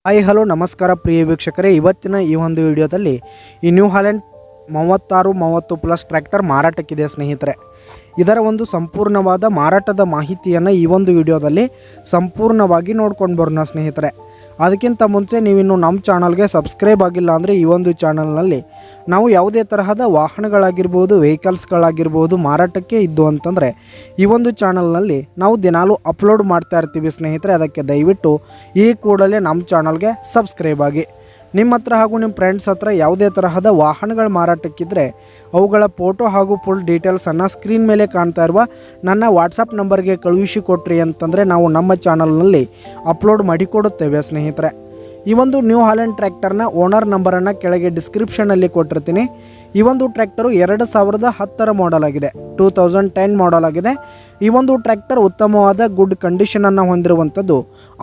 Hi hello ನಮಸ್ಕಾರ ಪ್ರಿಯ ವೀಕ್ಷಕರೇ, ಇವತ್ತಿನ ಈ ಒಂದು ವಿಡಿಯೋದಲ್ಲಿ ಈ ನ್ಯೂ ಹಾಲೆಂಡ್ 36-30 ಪ್ಲಸ್ ಟ್ರ್ಯಾಕ್ಟರ್ ಮಾರಾಟಕ್ಕಿದೆ ಸ್ನೇಹಿತರೆ. ಇದರ ಒಂದು ಸಂಪೂರ್ಣವಾದ ಮಾರಾಟದ ಮಾಹಿತಿಯನ್ನು ಈ ಒಂದು ವಿಡಿಯೋದಲ್ಲಿ ಸಂಪೂರ್ಣವಾಗಿ ನೋಡ್ಕೊಂಡು ಬರೋಣ ಸ್ನೇಹಿತರೆ. ಅದಕ್ಕಿಂತ ಮುಂಚೆ ನೀವಿನ್ನು ನಮ್ಮ ಚಾನಲ್ಗೆ ಸಬ್ಸ್ಕ್ರೈಬ್ ಆಗಿಲ್ಲ ಅಂದರೆ ಈ ಒಂದು ಚಾನಲ್ನಲ್ಲಿ ನಾವು ಯಾವುದೇ ತರಹದ ವಾಹನಗಳಾಗಿರ್ಬೋದು, ವೆಹಿಕಲ್ಸ್ಗಳಾಗಿರ್ಬೋದು ಮಾರಾಟಕ್ಕೆ ಇದ್ದು ಅಂತಂದರೆ ಈ ಒಂದು ಚಾನಲ್ನಲ್ಲಿ ನಾವು ದಿನಾಲೂ ಅಪ್ಲೋಡ್ ಮಾಡ್ತಾ ಇರ್ತೀವಿ ಸ್ನೇಹಿತರೆ. ಅದಕ್ಕೆ ದಯವಿಟ್ಟು ಈ ಕೂಡಲೇ ನಮ್ಮ ಚಾನಲ್ಗೆ ಸಬ್ಸ್ಕ್ರೈಬ್ ಆಗಿ. ನಿಮ್ಮ ಹತ್ರ ಹಾಗೂ ನಿಮ್ಮ ಫ್ರೆಂಡ್ಸ್ ಹತ್ರ ಯಾವುದೇ ತರಹದ ವಾಹನಗಳ ಮಾರಾಟಕ್ಕಿದ್ದರೆ ಅವುಗಳ ಫೋಟೋ ಹಾಗೂ ಫುಲ್ ಡೀಟೇಲ್ಸನ್ನು ಸ್ಕ್ರೀನ್ ಮೇಲೆ ಕಾಣ್ತಾ ಇರುವ ನನ್ನ ವಾಟ್ಸಪ್ ನಂಬರ್ಗೆ ಕಳುಹಿಸಿ ಕೊಟ್ರಿ ಅಂತಂದರೆ ನಾವು ನಮ್ಮ ಚಾನಲ್ನಲ್ಲಿ ಅಪ್ಲೋಡ್ ಮಾಡಿಕೊಡುತ್ತೇವೆ ಸ್ನೇಹಿತರೆ. ಈ ಒಂದು ನ್ಯೂ ಹಾಲೆಂಡ್ ಟ್ರ್ಯಾಕ್ಟರ್ನ ಓನರ್ ನಂಬರನ್ನು ಕೆಳಗೆ ಡಿಸ್ಕ್ರಿಪ್ಷನಲ್ಲಿ ಕೊಟ್ಟಿರ್ತೀನಿ. ಈ ಒಂದು ಟ್ರ್ಯಾಕ್ಟರು 2010 ಮಾಡೆಲ್ ಆಗಿದೆ, 2010 ಮಾಡೆಲ್ ಆಗಿದೆ. ಈ ಒಂದು ಟ್ರ್ಯಾಕ್ಟರ್ ಉತ್ತಮವಾದ ಗುಡ್ ಕಂಡೀಷನನ್ನು ಹೊಂದಿರುವಂಥದ್ದು.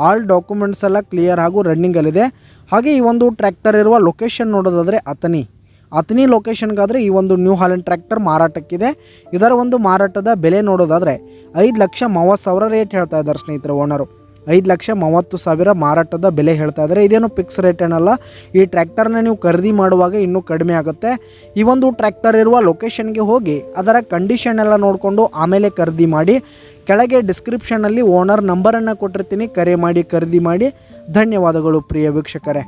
ಆಲ್ ಡಾಕ್ಯುಮೆಂಟ್ಸ್ ಎಲ್ಲ ಕ್ಲಿಯರ್ ಹಾಗೂ ರನ್ನಿಂಗಲ್ಲಿದೆ. ಹಾಗೆ ಈ ಒಂದು ಟ್ರ್ಯಾಕ್ಟರ್ ಇರುವ ಲೊಕೇಶನ್ ನೋಡೋದಾದರೆ ಅತನಿ ಲೊಕೇಶನ್ಗಾದರೆ ಈ ಒಂದು ನ್ಯೂ ಹಾಲೆಂಡ್ ಟ್ರ್ಯಾಕ್ಟರ್ ಮಾರಾಟಕ್ಕಿದೆ. ಇದರ ಒಂದು ಮಾರಾಟದ ಬೆಲೆ ನೋಡೋದಾದರೆ 5,30,000 ರೇಟ್ ಹೇಳ್ತಾ ಇದ್ದಾರೆ ಸ್ನೇಹಿತರೆ ಓನರು. 5,30,000 ಮಾರಾಟದ ಬೆಲೆ ಹೇಳ್ತಾ ಇದ್ದಾರೆ. ಇದೇನು ಫಿಕ್ಸ್ ರೇಟ್ ಏನಲ್ಲ. ಈ ಟ್ರ್ಯಾಕ್ಟರ್ನ ನೀವು ಖರೀದಿ ಮಾಡುವಾಗ ಇನ್ನೂ ಕಡಿಮೆ ಆಗುತ್ತೆ. ಈ ಒಂದು ಟ್ರ್ಯಾಕ್ಟರ್ ಇರುವ ಲೊಕೇಶನ್ಗೆ ಹೋಗಿ ಅದರ ಕಂಡೀಷನ್ ಎಲ್ಲ ನೋಡಿಕೊಂಡು ಆಮೇಲೆ ಖರೀದಿ ಮಾಡಿ. ಕೆಳಗೆ ಡಿಸ್ಕ್ರಿಪ್ಷನಲ್ಲಿ ಓನರ್ ನಂಬರನ್ನು ಕೊಟ್ಟಿರ್ತೀನಿ, ಕರೆ ಮಾಡಿ ಖರೀದಿ ಮಾಡಿ. ಧನ್ಯವಾದಗಳು ಪ್ರಿಯ ವೀಕ್ಷಕರೇ.